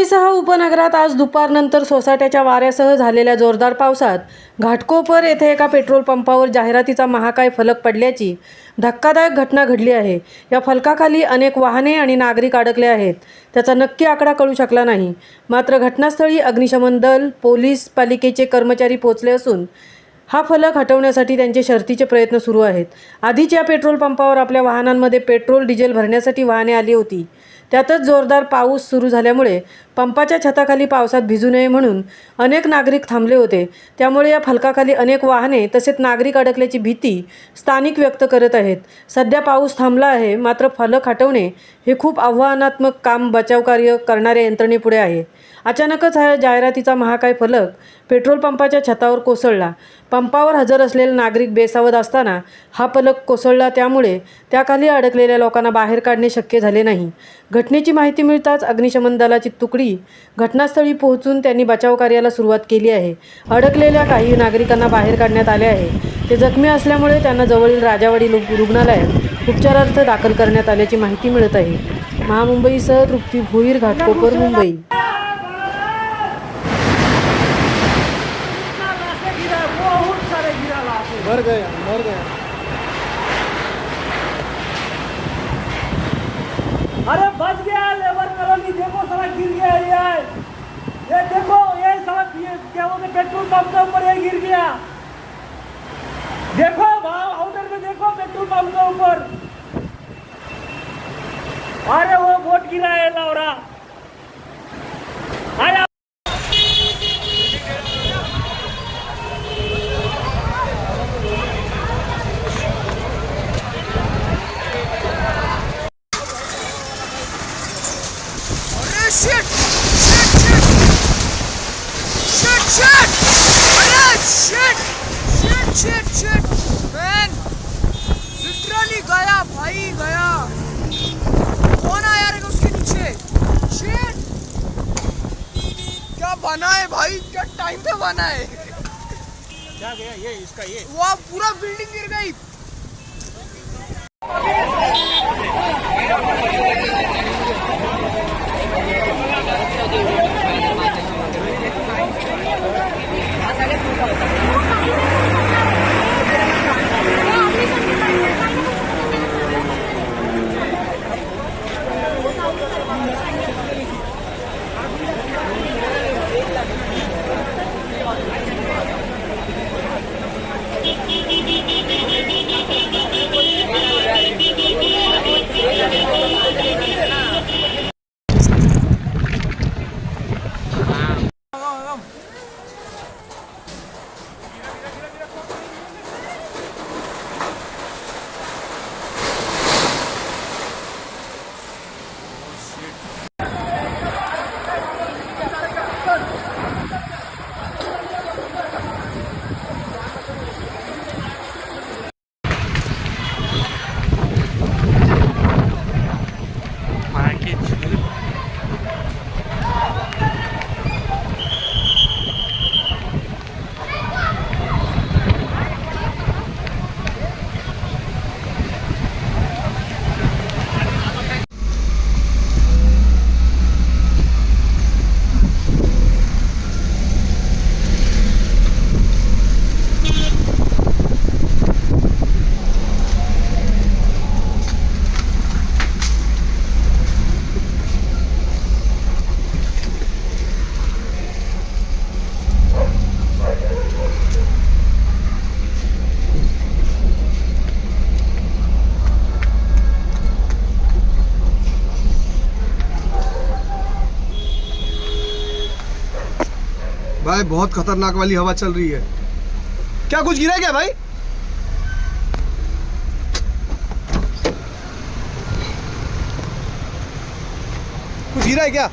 पुणेसह उपनगरात आज दुपारनंतर सोसाट्याच्या वाऱ्यासह झालेल्या जोरदार पावसात घाटकोपर येथे एका पेट्रोल पंपावर जाहिरातीचा महाकाय फलक पडल्याची धक्कादायक घटना घडली आहे। या फलकाखाली अनेक वाहने आणि नागरिक अडकले आहेत। त्याचा नक्की आकडा कळू शकला नाही। मात्र घटनास्थळी अग्निशमन दल, पोलीस, पालिकेचे कर्मचारी पोहोचले असून हा फलक हटवण्यासाठी त्यांचे शर्थीचे प्रयत्न सुरू आहेत। आधीच या पेट्रोल पंपावर आपल्या वाहनांमध्ये पेट्रोल डिझेल भरण्यासाठी वाहने आली होती। त्यातच जोरदार पाऊस सुरू झाल्यामुळे पंपाच्या छताखाली पावसात भिजू नये म्हणून अनेक नागरिक थांबले होते। त्यामुळे या फलकाखाली अनेक वाहने तसेच नागरिक अडकल्याची भीती स्थानिक व्यक्त करत आहेत। सध्या पाऊस थांबला आहे, मात्र फलक हटवणे हे खूप आव्हानात्मक काम बचाव कार्य करणाऱ्या यंत्रणेपुढे आहे। अचानकच हा जाहिरातीचा महाकाय फलक पेट्रोल पंपाच्या छतावर कोसळला। पंपावर हजर असलेले नागरिक बेसावध असताना हा फलक कोसळला, त्यामुळे त्याखाली अडकलेल्या लोकांना बाहेर काढणे शक्य झाले नाही। घटनेची माहिती मिळताच अग्निशमन दलाची तुकडी घटनास्थळी पोहोचून त्यांनी बचाव कार्याला सुरुवात केली आहे। अडकलेल्या काही नागरिकांना बाहेर काढण्यात आले आहे। ते जखमी असल्यामुळे त्यांना जवळील राजावाडी रुग्णालयात उपचारार्थ दाखल करण्यात आल्याची माहिती मिळत आहे। महामुंबईसह तृप्ती भोईर, घाटकोपर, मुंबई। मर गया अरे बच गया लेबर कॉलोनी। देखो साला गिर गया ये देखो ये साला क्या बोलते पेट्रोल पंप के ऊपर ये गिर गया। देखो भाव आउटर में देखो पेट्रोल पंप के ऊपर। अरे वो बोट गिरा है लौरा। अरे Shit, man, literally गया भाई गया। कौन आया रे उसके नीचे? Shit, क्या बना है भाई, क्या टाइम पे बना है। क्या गया ये इसका ये वो पूरा बिल्डिंग गिर गई। भाई बहुत खतरनाक वाली हवा चल रही है। क्या कुछ गिरा क्या भाई? कुछ गिरा है क्या?